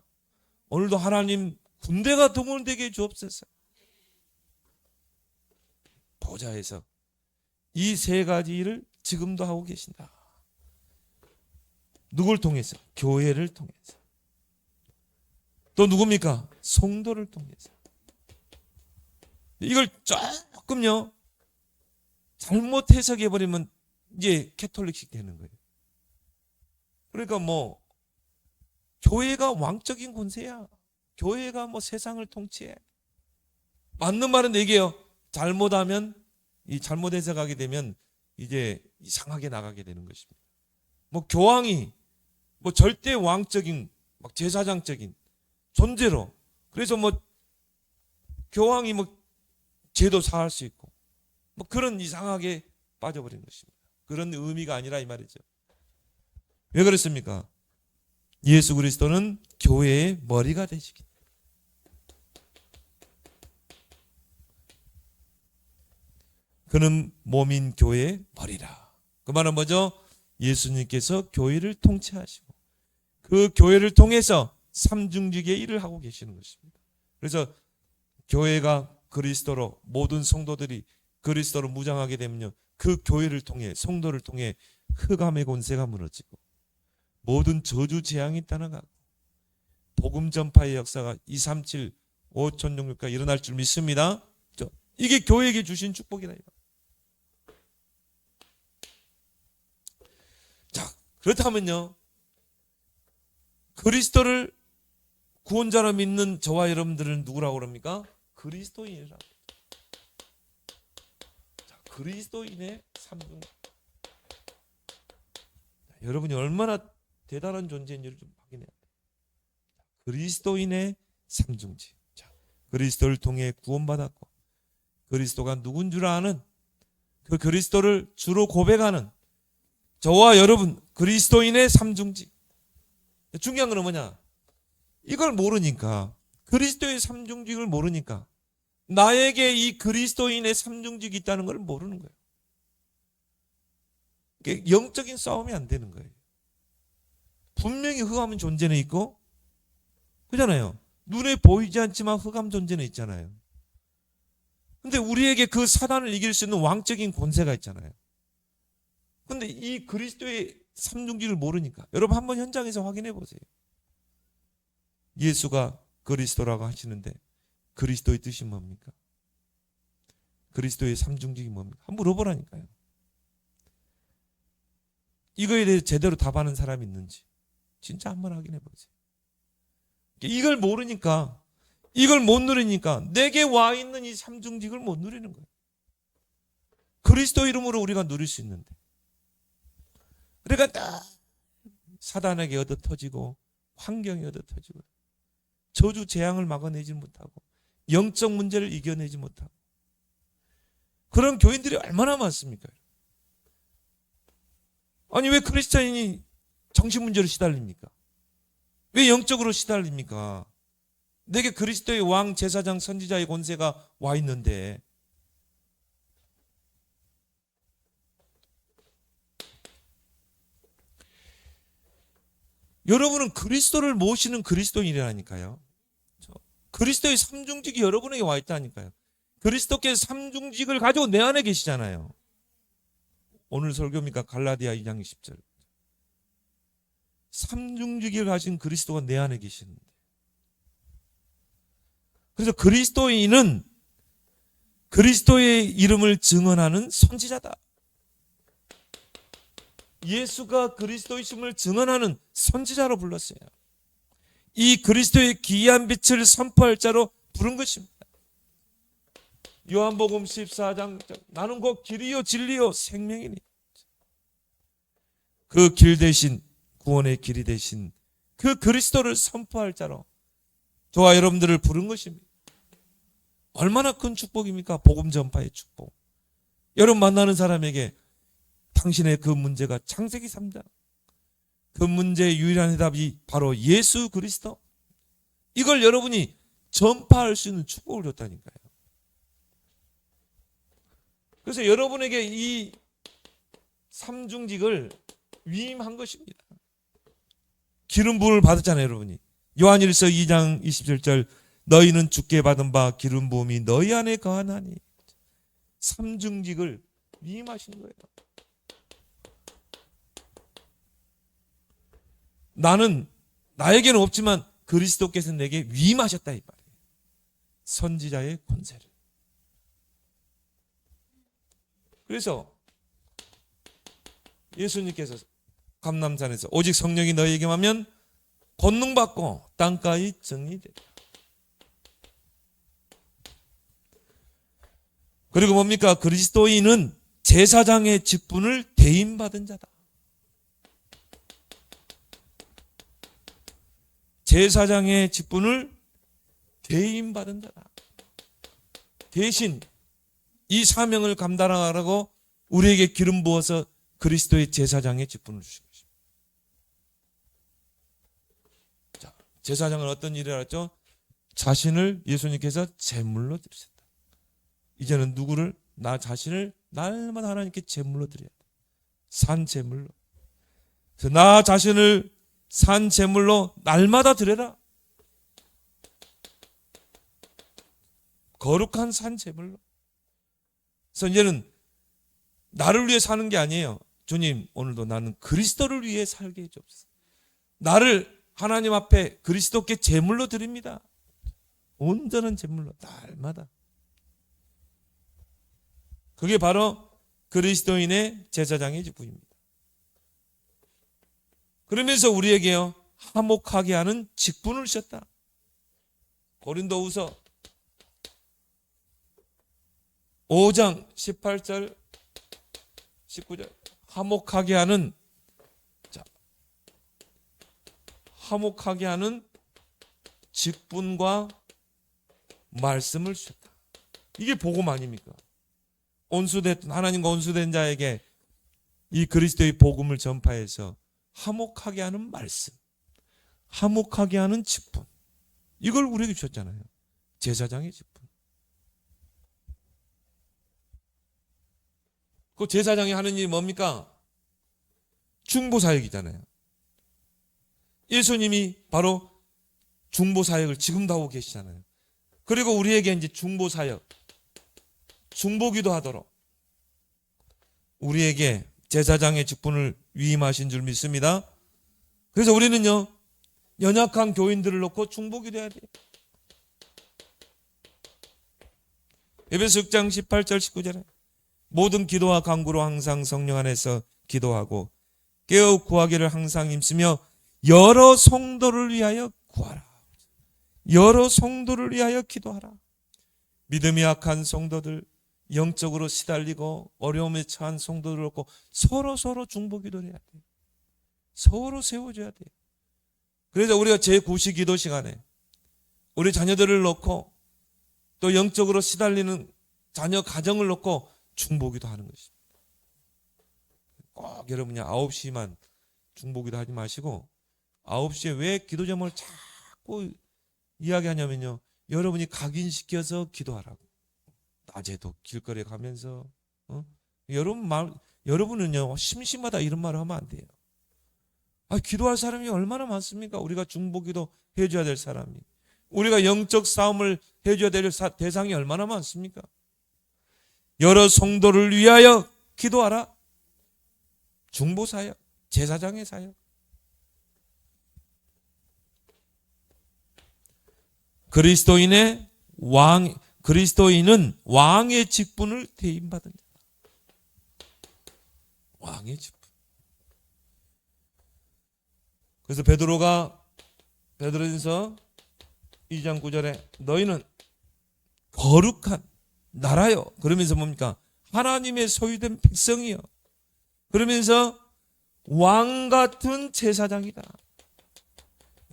Speaker 1: 오늘도 하나님 군대가 동원되게 해 주옵소서. 보좌에서 이 세 가지 일을 지금도 하고 계신다. 누굴 통해서? 교회를 통해서. 또 누굽니까? 성도를 통해서. 이걸 조금요 잘못 해석해버리면 이제 캐톨릭식 되는 거예요. 그러니까 뭐 교회가 왕적인 권세야. 교회가 뭐 세상을 통치해. 맞는 말은 얘기해요. 잘못하면, 이 잘못 해석하게 되면 이제 이상하게 나가게 되는 것입니다. 뭐 교황이 뭐 절대 왕적인 막 제사장적인 존재로, 그래서 뭐 교황이 뭐 죄도 사할 수 있고 뭐 그런 이상하게 빠져버린 것입니다. 그런 의미가 아니라 이 말이죠. 왜 그랬습니까? 예수 그리스도는 교회의 머리가 되시기 때문에. 그는 몸인 교회의 머리라. 그 말은 뭐죠? 예수님께서 교회를 통치하시고 그 교회를 통해서 삼중직의 일을 하고 계시는 것입니다. 그래서 교회가 그리스도로, 모든 성도들이 그리스도로 무장하게 되면요, 그 교회를 통해, 성도를 통해 흑암의 권세가 무너지고 모든 저주 재앙이 떠나가고 복음 전파의 역사가 237 5천 종교가 일어날 줄 믿습니다. 이게 교회에게 주신 축복이다. 자, 그렇다면요, 그리스도를 구원자로 믿는 저와 여러분들은 누구라고 그럽니까? 그리스도인이라고. 자, 그리스도인의 삼중. 여러분이 얼마나 대단한 존재인지를 좀 확인해야 돼요. 그리스도인의 삼중지. 자, 그리스도를 통해 구원받았고 그리스도가 누군 줄 아는, 그 그리스도를 주로 고백하는 저와 여러분, 그리스도인의 삼중지. 중요한 건 뭐냐? 이걸 모르니까, 그리스도의 삼중직을 모르니까 나에게 이 그리스도인의 삼중직이 있다는 걸 모르는 거예요. 영적인 싸움이 안 되는 거예요. 분명히 흑암은 존재는 있고, 그잖아요. 눈에 보이지 않지만 흑암 존재는 있잖아요. 근데 우리에게 그 사단을 이길 수 있는 왕적인 권세가 있잖아요. 근데 이 그리스도의 삼중직을 모르니까, 여러분 한번 현장에서 확인해 보세요. 예수가 그리스도라고 하시는데 그리스도의 뜻이 뭡니까? 그리스도의 삼중직이 뭡니까? 한번 물어보라니까요. 이거에 대해서 제대로 답하는 사람이 있는지 진짜 한번 확인해 보세요. 이걸 모르니까, 이걸 못 누리니까 내게 와 있는 이 삼중직을 못 누리는 거예요. 그리스도 이름으로 우리가 누릴 수 있는데, 그러니까 사단에게 얻어 터지고 환경이 얻어 터지고 저주 재앙을 막아내지 못하고 영적 문제를 이겨내지 못하고 그런 교인들이 얼마나 많습니까? 아니, 왜 크리스찬이 정신 문제로 시달립니까? 왜 영적으로 시달립니까? 내게 그리스도의 왕, 제사장, 선지자의 권세가 와 있는데. 여러분은 그리스도를 모시는 그리스도인이라니까요. 그리스도의 삼중직이 여러분에게 와 있다니까요. 그리스도께서 삼중직을 가지고 내 안에 계시잖아요. 오늘 설교입니까? 갈라디아 2장 10절. 삼중직을 가진 그리스도가 내 안에 계시는데. 그래서 그리스도인은 그리스도의 이름을 증언하는 선지자다. 예수가 그리스도이심을 증언하는 선지자로 불렀어요. 이 그리스도의 기이한 빛을 선포할 자로 부른 것입니다. 요한복음 14장 나는 곧 길이요 진리요 생명이니. 그 길 대신 구원의 길이 되신 그 그리스도를 선포할 자로 저와 여러분들을 부른 것입니다. 얼마나 큰 축복입니까? 복음 전파의 축복. 여러분 만나는 사람에게 당신의 그 문제가 창세기 3장 그 문제의 유일한 해답이 바로 예수 그리스도. 이걸 여러분이 전파할 수 있는 축복을 줬다니까요. 그래서 여러분에게 이 삼중직을 위임한 것입니다. 기름 부음을 받았잖아요, 여러분이. 요한일서 2장 27절 너희는 주께 받은 바 기름 부음이 너희 안에 거하나니. 삼중직을 위임하신 거예요. 나에게는 없지만 그리스도께서 내게 위임하셨다 이 말이에요. 선지자의 권세를. 그래서 예수님께서 감람산에서 오직 성령이 너희에게 하면 권능 받고 땅가의 증이 되리라. 그리고 뭡니까? 그리스도인은 제사장의 직분을 대임받은 자다. 제사장의 직분을 대임받은 자다. 대신 이 사명을 감당하라고 우리에게 기름 부어서 그리스도의 제사장의 직분을 주신 것입니다. 자, 제사장은 어떤 일을 하죠? 자신을 예수님께서 제물로 드리셨다. 이제는 누구를? 나 자신을 날마다 하나님께 제물로 드려야 돼. 산 제물로. 그래서 나 자신을 산 제물로 날마다 드려라. 거룩한 산 제물로. 그래서 이제는 나를 위해 사는 게 아니에요. 주님, 오늘도 나는 그리스도를 위해 살게 해주옵소서. 나를 하나님 앞에 그리스도께 제물로 드립니다. 온전한 제물로 날마다. 그게 바로 그리스도인의 제사장의 직분입니다. 그러면서 우리에게요 화목하게 하는 직분을 주셨다. 고린도후서 5장 18절 19절 화목하게 하는 화목하게 하는 직분과 말씀을 주셨다. 이게 복음 아닙니까? 온수된 하나님과 온수된 자에게 이 그리스도의 복음을 전파해서 화목하게 하는 말씀, 화목하게 하는 직분, 이걸 우리에게 주셨잖아요. 제사장의 직분. 그 제사장이 하는 일이 뭡니까? 중보사역이잖아요. 예수님이 바로 중보사역을 지금도 하고 계시잖아요. 그리고 우리에게 이제 중보사역, 중보기도 하도록 우리에게 제사장의 직분을 위임하신 줄 믿습니다. 그래서 우리는요 연약한 교인들을 놓고 중보기도 해야 돼요. 에베소 6장 18절 19절에 모든 기도와 간구로 항상 성령 안에서 기도하고 깨어 구하기를 항상 힘쓰며 여러 성도를 위하여 구하라. 여러 성도를 위하여 기도하라. 믿음이 약한 성도들, 영적으로 시달리고 어려움에 처한 성도들을 놓고 서로 중보기도를 해야 돼요. 서로 세워줘야 돼요. 그래서 우리가 제9시 기도 시간에 우리 자녀들을 놓고 또 영적으로 시달리는 자녀 가정을 놓고 중보기도 하는 것입니다. 꼭 여러분이 9시만 중보기도 하지 마시고 9시에 왜 기도 제목을 자꾸 이야기하냐면요. 여러분이 각인시켜서 기도하라고. 낮에도 길거리에 가면서 여러분은요 심심하다 이런 말을 하면 안 돼요. 기도할 사람이 얼마나 많습니까? 우리가 중보기도 해줘야 될 사람이, 우리가 영적 싸움을 해줘야 될 대상이 얼마나 많습니까? 여러 성도를 위하여 기도하라. 중보사역, 제사장의 사역. 그리스도인은 왕의 직분을 대임받은 자. 왕의 직분. 그래서 베드로전서 2장 9절에 너희는 거룩한 나라요. 그러면서 뭡니까? 하나님의 소유된 백성이요. 그러면서 왕 같은 제사장이다.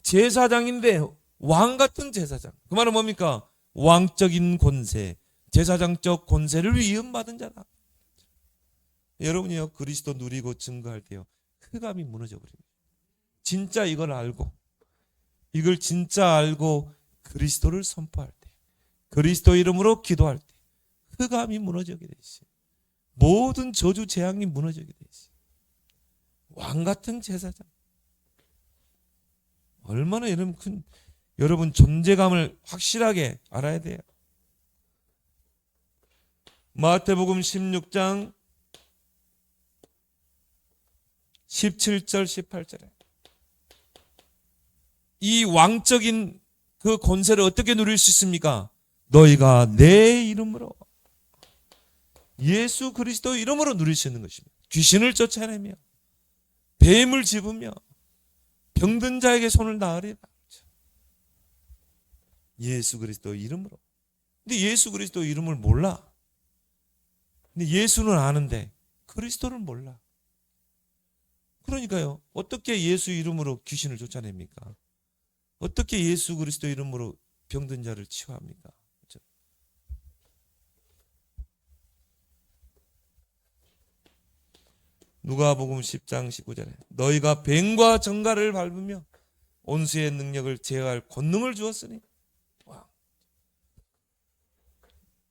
Speaker 1: 제사장인데 왕 같은 제사장. 그 말은 뭡니까? 왕적인 권세, 제사장적 권세를 위임받은 자다. 여러분이요, 그리스도 누리고 증거할 때요, 흑암이 무너져 버립니다. 진짜 이걸 진짜 알고 그리스도를 선포할 때, 그리스도 이름으로 기도할 때 흑암이 무너지게 돼 있어요. 모든 저주 재앙이 무너지게 돼 있어요. 왕 같은 제사장. 얼마나 여러분 존재감을 확실하게 알아야 돼요. 마태복음 16장 17절 18절에 이 왕적인 그 권세를 어떻게 누릴 수 있습니까? 너희가 내 이름으로, 예수 그리스도 이름으로 누릴 수 있는 것입니다. 귀신을 쫓아내며 뱀을 집으며 병든 자에게 손을 나으리라. 예수 그리스도 이름으로. 근데 예수 그리스도 이름을 몰라. 근데 예수는 아는데 그리스도를 몰라. 그러니까요, 어떻게 예수 이름으로 귀신을 쫓아냅니까? 어떻게 예수 그리스도 이름으로 병든 자를 치유합니까? 그렇죠? 누가복음 10장 19절에 너희가 뱀과 정갈을 밟으며 온수의 능력을 제어할 권능을 주었으니.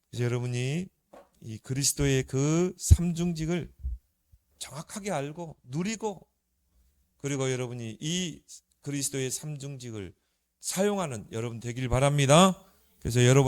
Speaker 1: 그래서 여러분이 이 그리스도의 그 삼중직을 정확하게 알고 누리고, 그리고 여러분이 이 그리스도의 삼중직을 사용하는 여러분 되길 바랍니다. 그래서 여러분